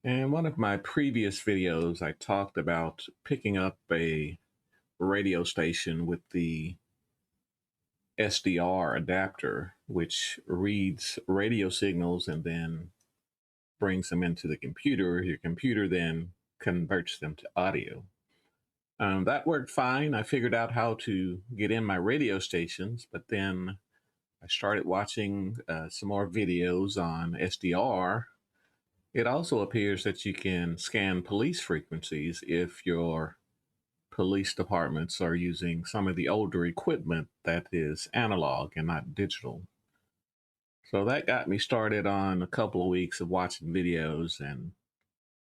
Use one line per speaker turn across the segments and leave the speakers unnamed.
In one of my previous videos, I talked about picking up a radio station with the SDR adapter, which reads radio signals and then brings them into the computer. Your computer then converts them to audio. That worked fine. I figured out how to get in my radio stations, but then I started watching some more videos on SDR. It also appears that you can scan police frequencies if your police departments are using some of the older equipment that is analog and not digital. So that got me started on a couple of weeks of watching videos and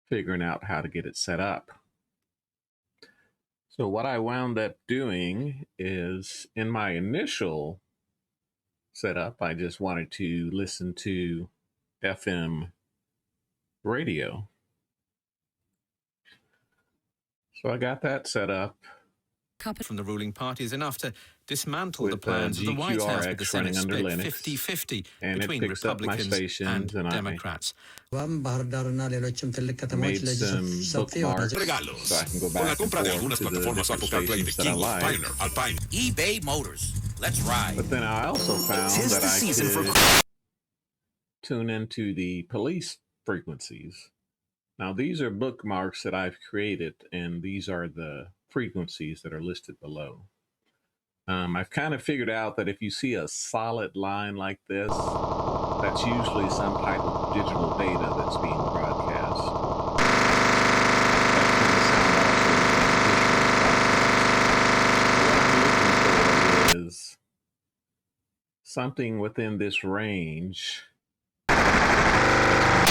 figuring out how to get it set up. So what I wound up doing is in my initial setup, I just wanted to listen to FM radio. So I got that set up
From the ruling party is enough to dismantle the plans of the
GQRX
White House with the Senate split
Linux,
50-50
and
between
it picks up my
Republicans
stations, and
Democrats.
I made some bookmarks so I can go back and forth to the different stations that I like.
eBay Motors. Let's ride.
But then I also found that I could tune into the police frequencies. Now, these are bookmarks that I've created, and these are the frequencies that are listed below. I've kind of figured out that if you see a solid line like this, that's usually some type of digital data that's being broadcast. That kind of sound also is a digital broadcast. What I'm looking for is something within this range,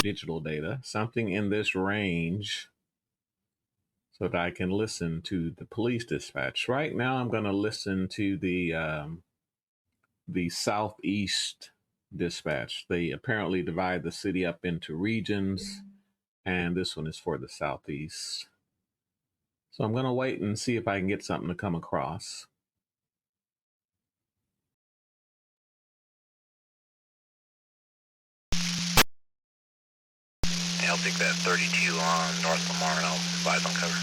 digital data, something in this range so that I can listen to the police dispatch. Right now, I'm going to listen to the Southeast dispatch. They apparently divide the city up into regions, and this one is for the Southeast. So I'm going to wait and see if I can get something to come across.
I'll take that 32 on North Lamar and I'll advise on cover.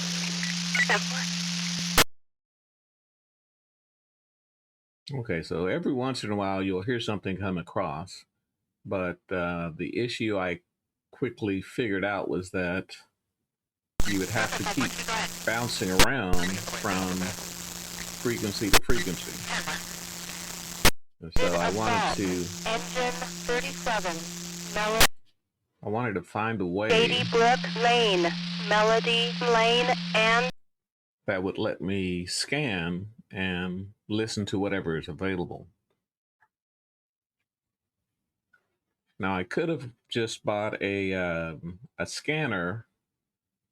Okay, so every once in a while you'll hear something come across, but the issue I quickly figured out was that you would have to keep bouncing around from frequency to frequency. And so I wanted to
Engine 37,
I wanted to find a way
Katy Brook Lane, Melody Lane, and
that would let me scan and listen to whatever is available. Now I could have just bought a scanner,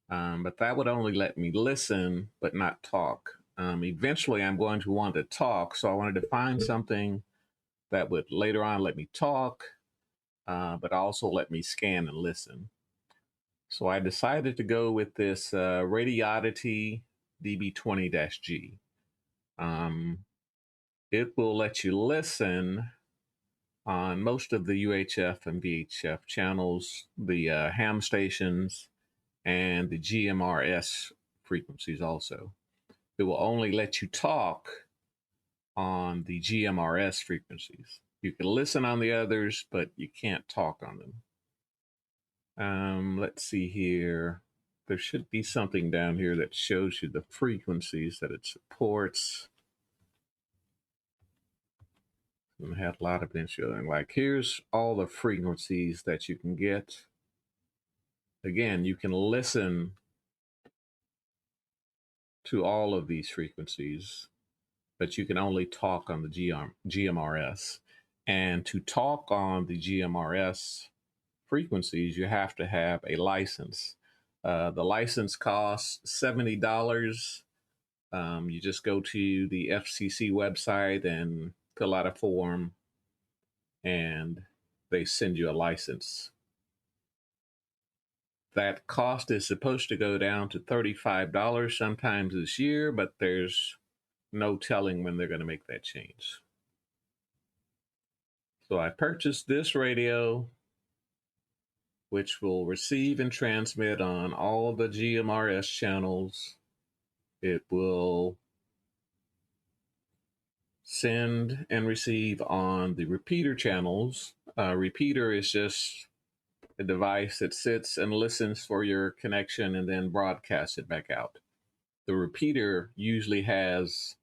but that would only let me listen but not talk. Eventually, I'm going to want to talk, so I wanted to find something that would later on let me talk, but also let me scan and listen. So I decided to go with this Radioddity DB20-G. It will let you listen on most of the UHF and VHF channels, the ham stations, and the GMRS frequencies also. It will only let you talk on the GMRS frequencies. You can listen on the others, but you can't talk on them. Let's see here. There should be something down here that shows you the frequencies that it supports. And I had a lot of them showing. Like, here's all the frequencies that you can get. Again, you can listen to all of these frequencies, but you can only talk on the GMRS. And to talk on the GMRS frequencies, you have to have a license. The license costs $70. You just go to the FCC website and fill out a form, and they send you a license. That cost is supposed to go down to $35 sometimes this year, but there's no telling when they're going to make that change. So I purchased this radio which will receive and transmit on all the GMRS channels. It will send and receive on the repeater channels. Repeater is just a device that sits and listens for your connection and then broadcasts it back out. The repeater usually has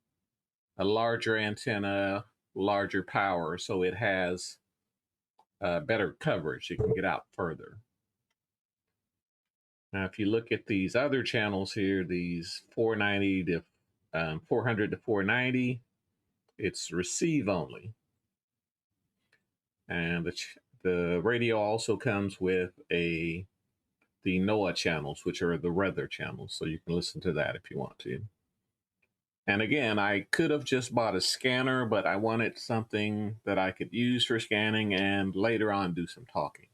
a larger antenna, larger power, so it has better coverage. You can get out further. Now, if you look at these other channels here, these 490 to 400 to 490, it's receive only. And the radio also comes with the NOAA channels, which are the weather channels. So you can listen to that if you want to. And again, I could have just bought a scanner, but I wanted something that I could use for scanning and later on do some talking.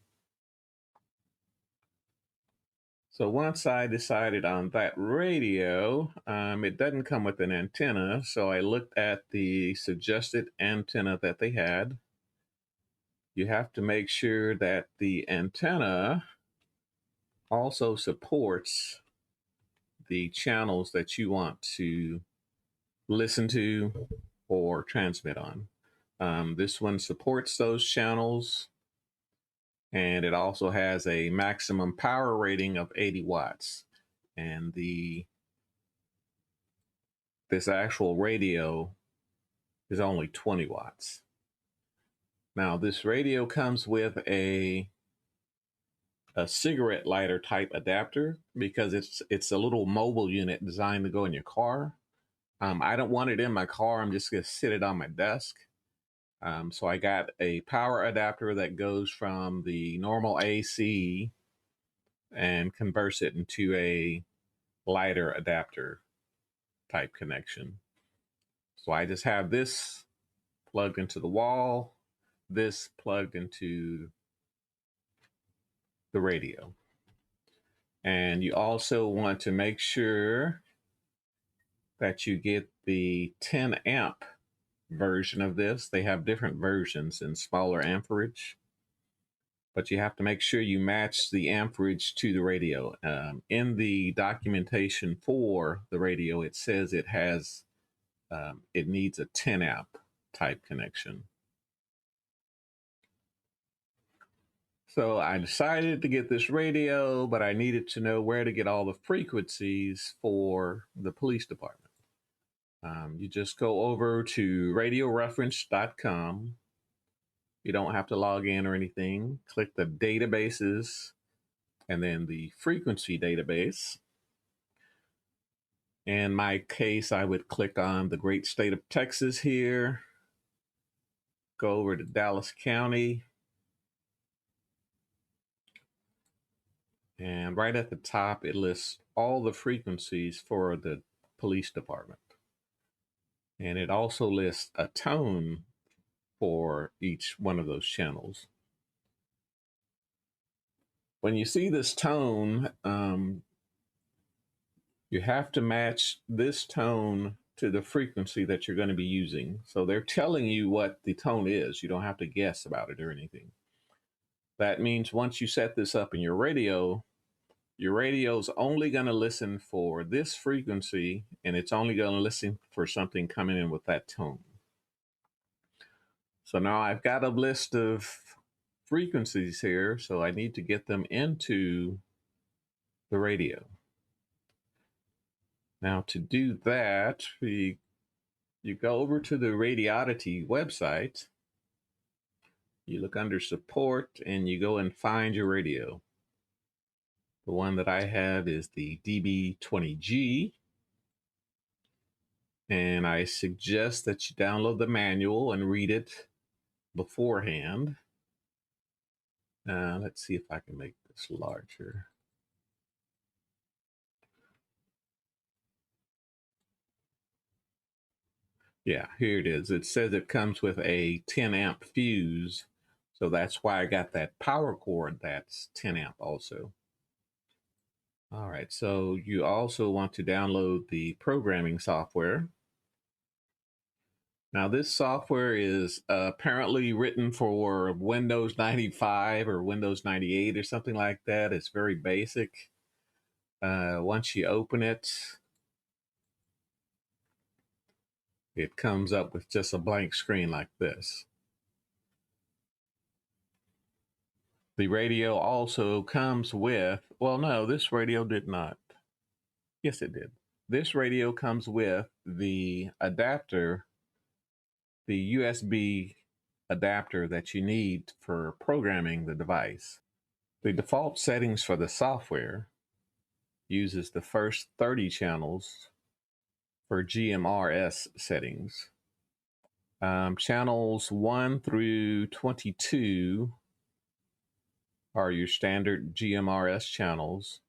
So once I decided on that radio, it doesn't come with an antenna. So I looked at the suggested antenna that they had. You have to make sure that the antenna also supports the channels that you want to listen to or transmit on. This one supports those channels, and it also has a maximum power rating of 80 watts. And this actual radio is only 20 watts. Now, this radio comes with a cigarette lighter type adapter because it's a little mobile unit designed to go in your car. I don't want it in my car. I'm just going to sit it on my desk. So I got a power adapter that goes from the normal AC and converts it into a lighter adapter type connection. So I just have this plugged into the wall, this plugged into the radio. And you also want to make sure that you get the 10 amp version of this. They have different versions in smaller amperage, but you have to make sure you match the amperage to the radio. In the documentation for the radio, it says it has, it needs a 10 amp type connection. So I decided to get this radio, but I needed to know where to get all the frequencies for the police department. You just go over to radioreference.com. You don't have to log in or anything. Click the databases and then the frequency database. In my case, I would click on the great state of Texas here. Go over to Dallas County. And right at the top, it lists all the frequencies for the police department. And it also lists a tone for each one of those channels. When you see this tone, you have to match this tone to the frequency that you're going to be using. So they're telling you what the tone is. You don't have to guess about it or anything. That means once you set this up in your radio's only going to listen for this frequency, and it's only going to listen for something coming in with that tone. So now I've got a list of frequencies here, so I need to get them into the radio. Now to do that, you go over to the Radioddity website, you look under support, and you go and find your radio. The one that I have is the DB20-G. And I suggest that you download the manual and read it beforehand. Let's see if I can make this larger. Yeah, here it is. It says it comes with a 10 amp fuse. So that's why I got that power cord that's 10 amp also. All right, so you also want to download the programming software. Now, this software is apparently written for Windows 95 or Windows 98 or something like that. It's very basic. Once you open it, it comes up with just a blank screen like this. The radio also comes with, well, no, this radio did not. Yes, it did. This radio comes with the adapter, the USB adapter that you need for programming the device. The default settings for the software uses the first 30 channels for GMRS settings. Channels 1 through 22 are your standard GMRS channels.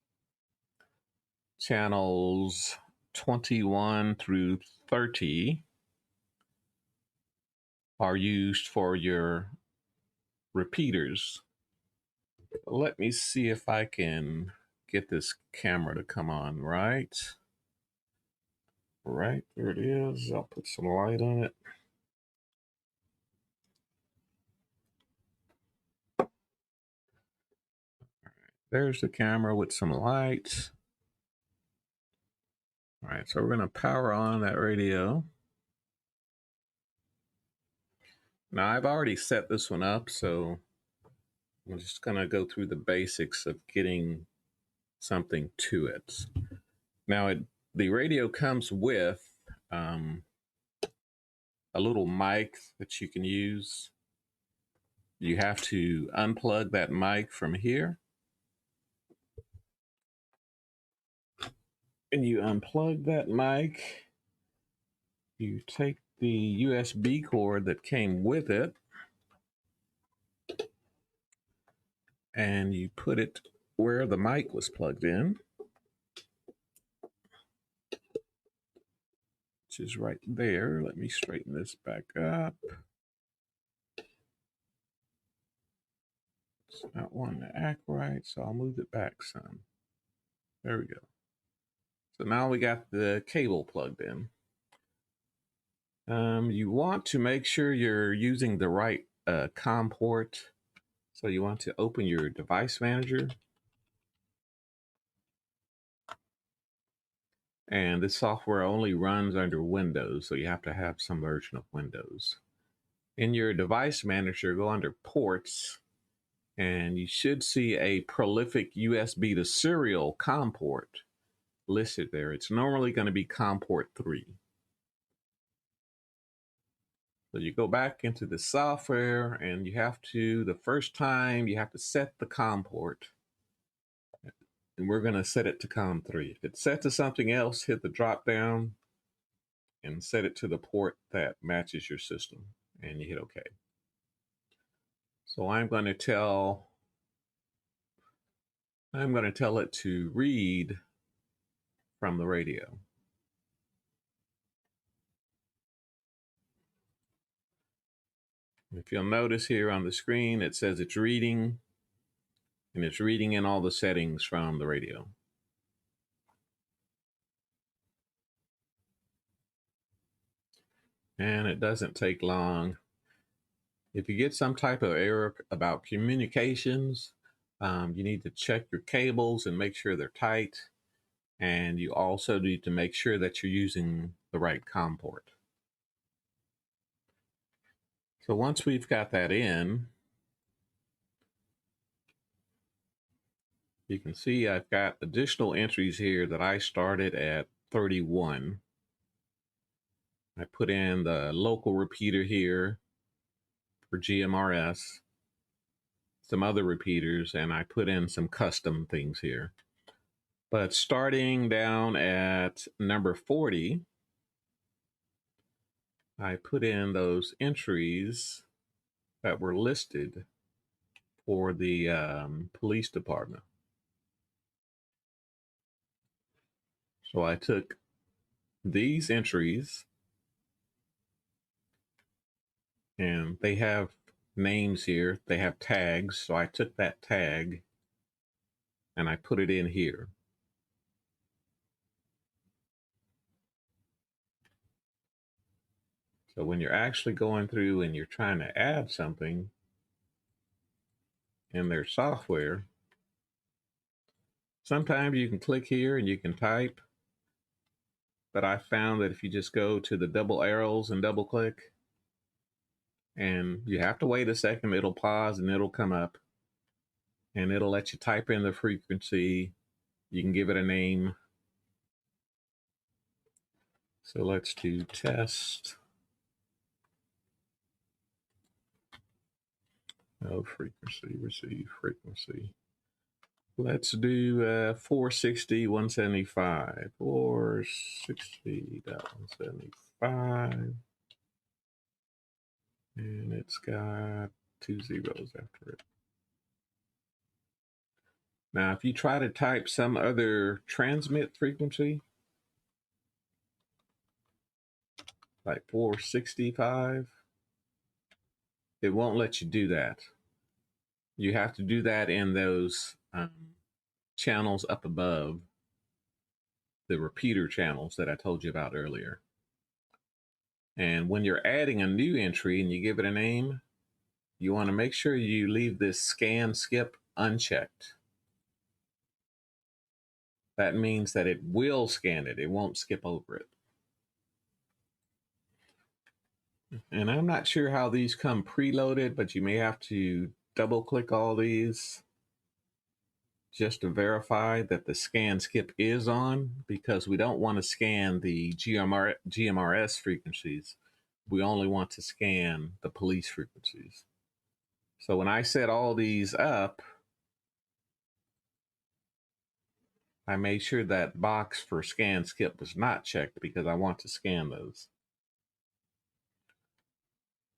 Channels 21 through 30 are used for your repeaters. Let me see if I can get this camera to come on right. Right, there it is. I'll put some light on it. There's the camera with some light. All right, so we're going to power on that radio. Now, I've already set this one up, so I'm just going to go through the basics of getting something to it. Now, the radio comes with a little mic that you can use. You have to unplug that mic from here. And you unplug that mic. You take the USB cord that came with it and you put it where the mic was plugged in, which is right there. Let me straighten this back up. It's not wanting to act right, so I'll move it back some. There we go. So now we got the cable plugged in. You want to make sure you're using the right COM port. So you want to open your device manager. And this software only runs under Windows, so you have to have some version of Windows. In your device manager, go under ports, and you should see a prolific USB to serial COM port listed there. It's normally going to be COM port 3. So you go back into the software, and you have to, the first time, you have to set the COM port. And we're going to set it to COM 3. If it's set to something else, hit the drop down and set it to the port that matches your system, and you hit OK. So I'm going to tell it to read from the radio. If you'll notice here on the screen, it says it's reading, and it's reading in all the settings from the radio. And it doesn't take long. If you get some type of error about communications, you need to check your cables and make sure they're tight. And you also need to make sure that you're using the right COM port. So once we've got that in, you can see I've got additional entries here that I started at 31. I put in the local repeater here for GMRS, some other repeaters, and I put in some custom things here. But starting down at number 40, I put in those entries that were listed for the police department. So I took these entries, and they have names here. They have tags. So I took that tag and I put it in here. So when you're actually going through and you're trying to add something in their software, sometimes you can click here and you can type, but I found that if you just go to the double arrows and double click, and you have to wait a second, it'll pause and it'll come up and it'll let you type in the frequency. You can give it a name. So let's do test. Oh, frequency, receive frequency. Let's do 460.175. 460.175. And it's got 2 zeros after it. Now, if you try to type some other transmit frequency, like 465, it won't let you do that. You have to do that in those channels up above, the repeater channels that I told you about earlier. And when you're adding a new entry and you give it a name, you want to make sure you leave this scan skip unchecked. That means that it will scan it. It won't skip over it. And I'm not sure how these come preloaded, but you may have to double click all these just to verify that the scan skip is on, because we don't want to scan the GMRS frequencies. We only want to scan the police frequencies. So when I set all these up, I made sure that box for scan skip was not checked because I want to scan those.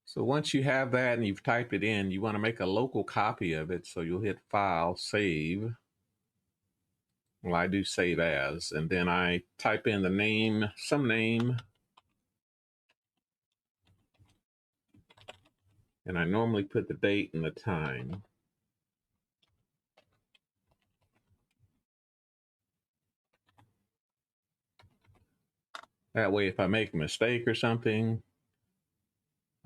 So once you have that and you've typed it in, you want to make a local copy of it. So you'll hit File, Save. Well, I do Save As, and then I type in the name, some name. And I normally put the date and the time. That way, if I make a mistake or something,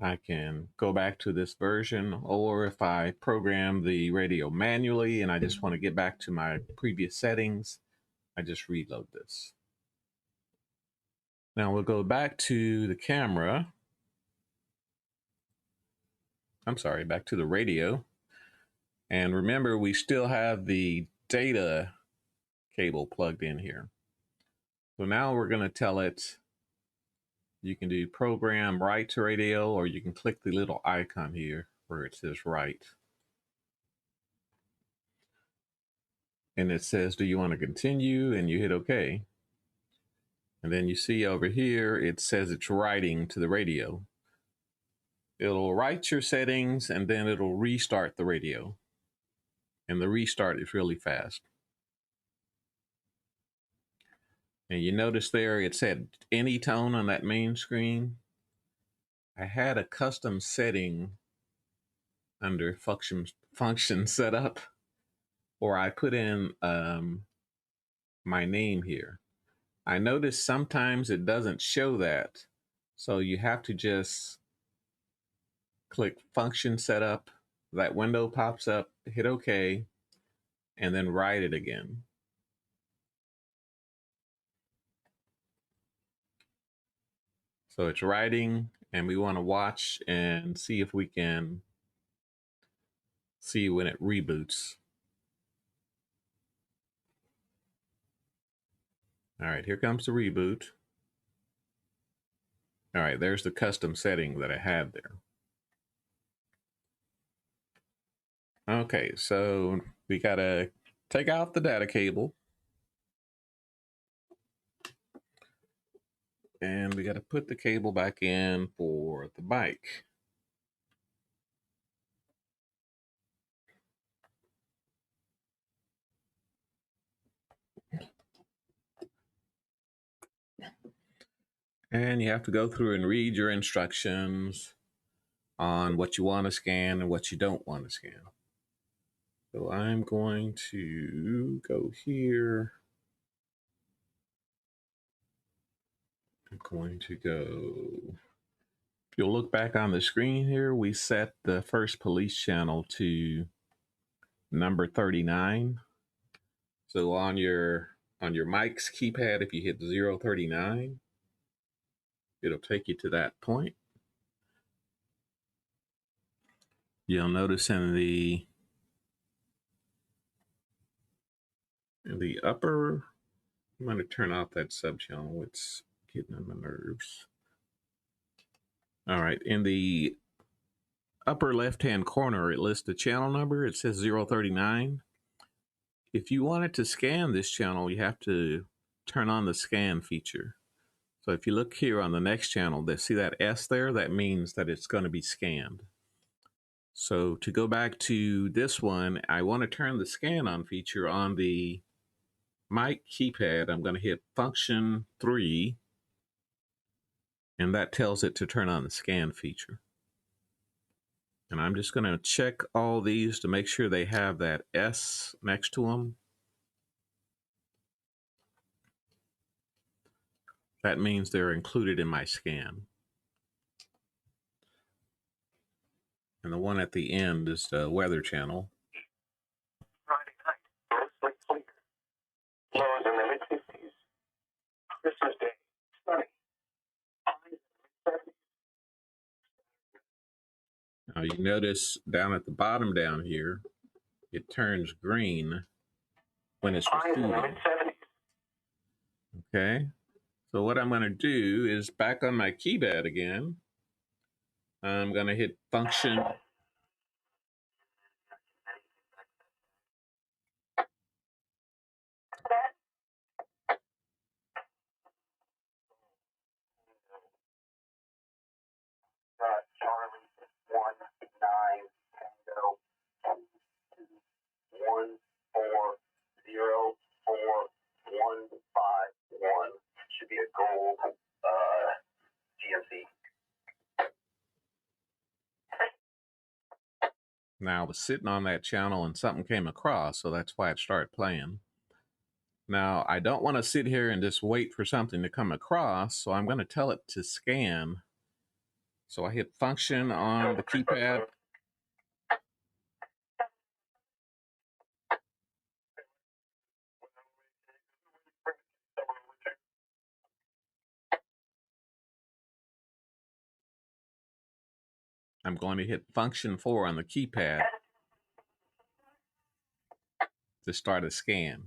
I can go back to this version, or if I program the radio manually and I just want to get back to my previous settings, I just reload this. Now we'll go back to the camera. I'm sorry, back to the radio. And remember, we still have the data cable plugged in here. So now we're going to tell it, you can do program write to radio, or you can click the little icon here where it says write. And it says, do you want to continue? And you hit OK. And then you see over here, it says it's writing to the radio. It'll write your settings and then it'll restart the radio. And the restart is really fast. And you notice there it said any tone on that main screen. I had a custom setting under function setup, or I put in my name here. I noticed sometimes it doesn't show that. So you have to just click function setup. That window pops up, hit OK, and then write it again. So it's writing, and we want to watch and see if we can see when it reboots. All right, here comes the reboot. All right, there's the custom setting that I had there. Okay, so we gotta take out the data cable. And we gotta put the cable back in for the bike. And you have to go through and read your instructions on what you want to scan and what you don't want to scan. So I'm going to go here. I'm going to go you'll look back on the screen here, we set the first police channel to number 39. So on your mic's keypad, if you hit 039, it'll take you to that point. You'll notice in the upper, I'm going to turn off that sub channel. It's getting on my nerves. All right, in the upper left-hand corner, it lists the channel number. It says 039. If you wanted to scan this channel, you have to turn on the scan feature. So if you look here on the next channel, see that S there? That means that it's going to be scanned. So to go back to this one, I want to turn the scan on feature on the mic keypad. I'm going to hit function 3, and that tells it to turn on the scan feature. And I'm just going to check all these to make sure they have that S next to them. That means they're included in my scan. And the one at the end is the weather channel.
Friday night, mostly clear. Lows in the mid-50s. Christmas Day, sunny. Highs in the mid-70s.
Now you notice down at the bottom down here, it turns green when it's
Highs in the
receiving.
mid-70s.
Okay, so what I'm going to do is back on my keypad again. I'm going to hit function.
Charlie 19 Tango 221404151 should be a gold GMC.
Now I was sitting on that channel and something came across, so that's why it started playing. Now I don't want to sit here and just wait for something to come across, so I'm going to tell it to scan. So I hit function on the keypad. I'm going to hit function 4 on the keypad to start a scan.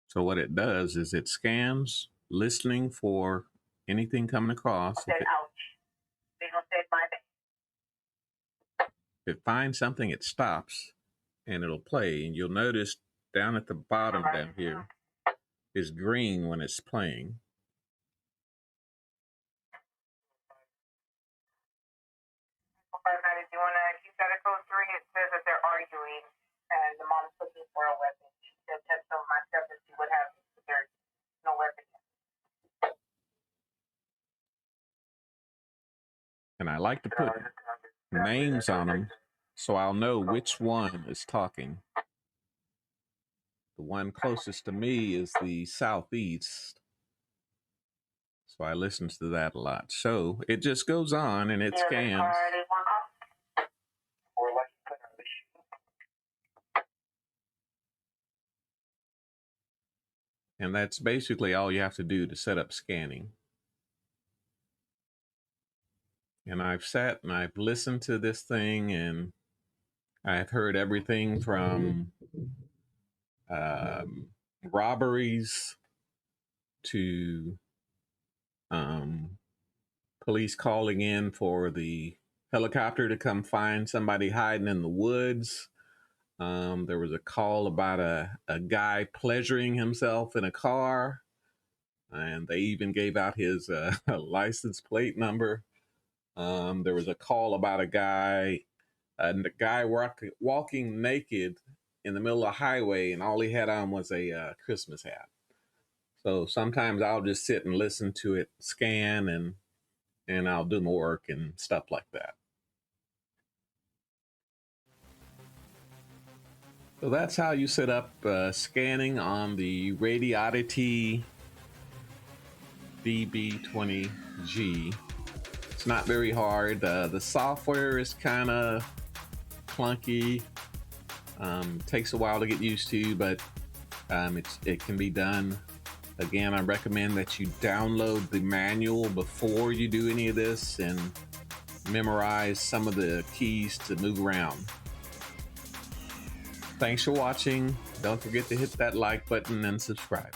So what it does is it scans, listening for anything coming across. If it finds something, it stops and it'll play. And you'll notice down at the bottom down here is green when it's playing.
If you want to keep that at code 3, it says that they're arguing and the mom's looking for a weapon. She said test some of my stuff and see what happens. There's no weapon.
And I like to put names on them so I'll know which one is talking. The one closest to me is the southeast. So I listen to that a lot. So it just goes on and it scans. And that's basically all you have to do to set up scanning. And I've sat and I've listened to this thing and I've heard everything from robberies to police calling in for the helicopter to come find somebody hiding in the woods. There was a call about a guy pleasuring himself in a car, and they even gave out his license plate number. There was a call about a guy walking naked in the middle of the highway, and all he had on was a Christmas hat. So sometimes I'll just sit and listen to it scan, and I'll do my work and stuff like that. So that's how you set up scanning on the Radioddity DB20-G. It's not very hard. The software is kind of clunky. Takes a while to get used to, but it can be done. Again, I recommend that you download the manual before you do any of this and memorize some of the keys to move around. Thanks for watching. Don't forget to hit that like button and subscribe.